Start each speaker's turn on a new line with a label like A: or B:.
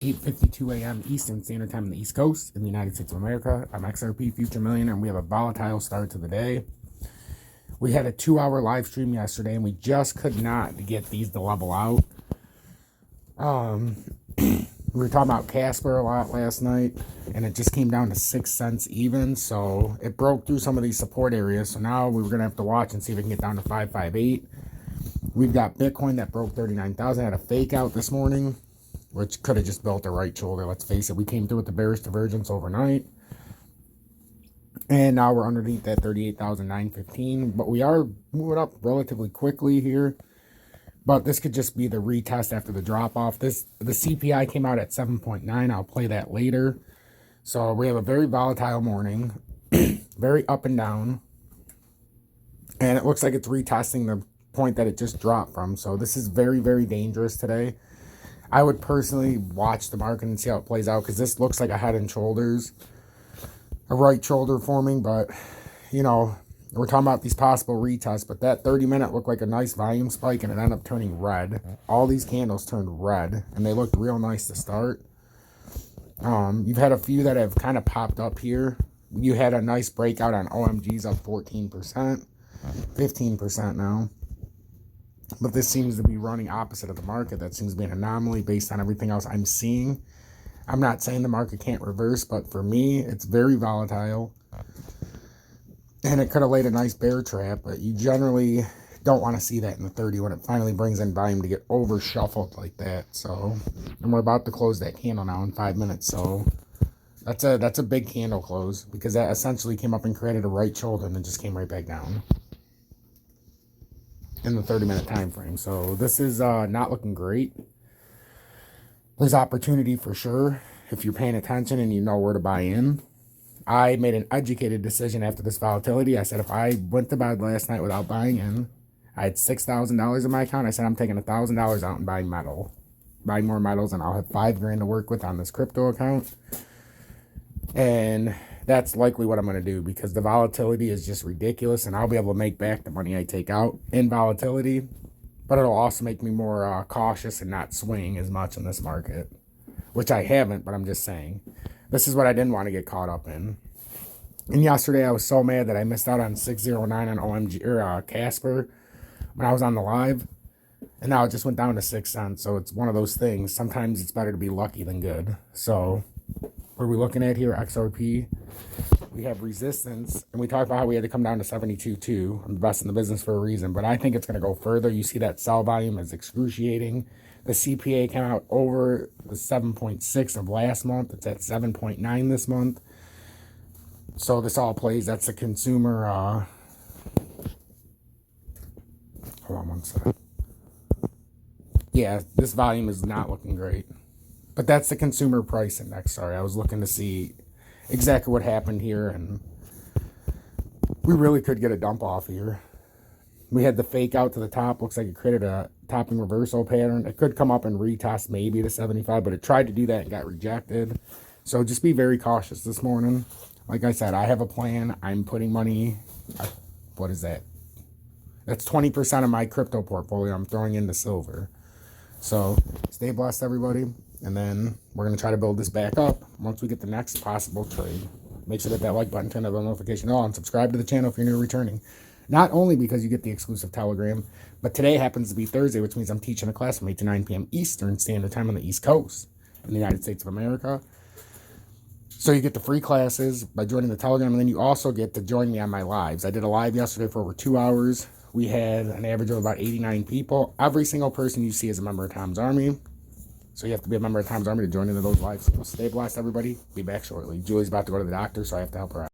A: 8:52 a.m. Eastern Standard Time on the East Coast in the United States of America. I'm XRP Future Millionaire, and we have a volatile start to the day. We had a 2-hour live stream yesterday, and we just could not get these to level out. We were talking about Casper a lot last night, and it just came down to 6 cents even, so it broke through some of these support areas. So now we're going to have to watch and see if we can get down to 558. We've got Bitcoin that broke 39,000, had a fake out this morning, which could have just built a right shoulder. Let's face it, we came through with the bearish divergence overnight. And now we're underneath that 38,915. But we are moving up relatively quickly here. But this could just be the retest after the drop-off. The CPI came out at 7.9. I'll play that later. So we have a very volatile morning. Very up and down. And it looks like it's retesting the point that it just dropped from. So this is very, very dangerous today. I would personally watch the market and see how it plays out, because this looks like a head and shoulders, a right shoulder forming. But, you know, we're talking about these possible retests, but that 30-minute looked like a nice volume spike, and it ended up turning red. All these candles turned red, and they looked real nice to start. You've had a few that have kind of popped up here. You had a nice breakout on OMGs up 14%, 15% now. But this seems to be running opposite of the market. That seems to be an anomaly based on everything else I'm seeing. I'm not saying the market can't reverse, but for me, it's very volatile. And it could have laid a nice bear trap, but you generally don't want to see that in the 30 when it finally brings in volume to get over shuffled like that. So, and we're about to close that candle now in 5 minutes. So that's a big candle close, because that essentially came up and created a right shoulder and then just came right back down in the 30-minute time frame. So this is not looking great. There's opportunity for sure if you're paying attention and you know where to buy in. I made an educated decision after this volatility. I said if I went to bed last night without buying in, I had $6,000 in my account. I said I'm taking $1,000 out and buying metal, buying more metals, and I'll have $5,000 to work with on this crypto account. And that's likely what I'm going to do, because the volatility is just ridiculous, and I'll be able to make back the money I take out in volatility. But it'll also make me more cautious and not swing as much in this market, which I haven't, but I'm just saying. This is what I didn't want to get caught up in. And yesterday I was so mad that I missed out on 609 on OMG or Casper when I was on the live. And now it just went down to 6 cents. So it's one of those things. Sometimes it's better to be lucky than good. So what are we looking at here? XRP. We have resistance. And we talked about how we had to come down to 72.2. I'm the best in the business for a reason. But I think it's going to go further. You see that sell volume is excruciating. The CPA came out over the 7.6 of last month. It's at 7.9 this month. So this all plays. That's a consumer. Hold on one second. Yeah, this volume is not looking great. But that's the consumer price index. Sorry, I was looking to see exactly what happened here. And we really could get a dump off here. We had the fake out to the top. Looks like it created a topping reversal pattern. It could come up and retest maybe to 75, but it tried to do that and got rejected. So just be very cautious this morning. Like I said, I have a plan. I'm putting money. What is that? That's 20% of my crypto portfolio I'm throwing into silver. So stay blessed, everybody. And then we're going to try to build this back up once we get the next possible trade. Make sure to hit that like button, turn that bell notification on, and subscribe to the channel if you're new returning. Not only because you get the exclusive Telegram, but today happens to be Thursday, which means I'm teaching a class from 8 to 9 p.m. Eastern Standard Time on the East Coast in the United States of America. So you get the free classes by joining the Telegram, and then you also get to join me on my lives. I did a live yesterday for over 2 hours. We had an average of about 89 people. Every single person you see is a member of Tom's Army. So you have to be a member of Tom's Army to join into those lives. So stay blessed, everybody. Be back shortly. Julie's about to go to the doctor, so I have to help her out.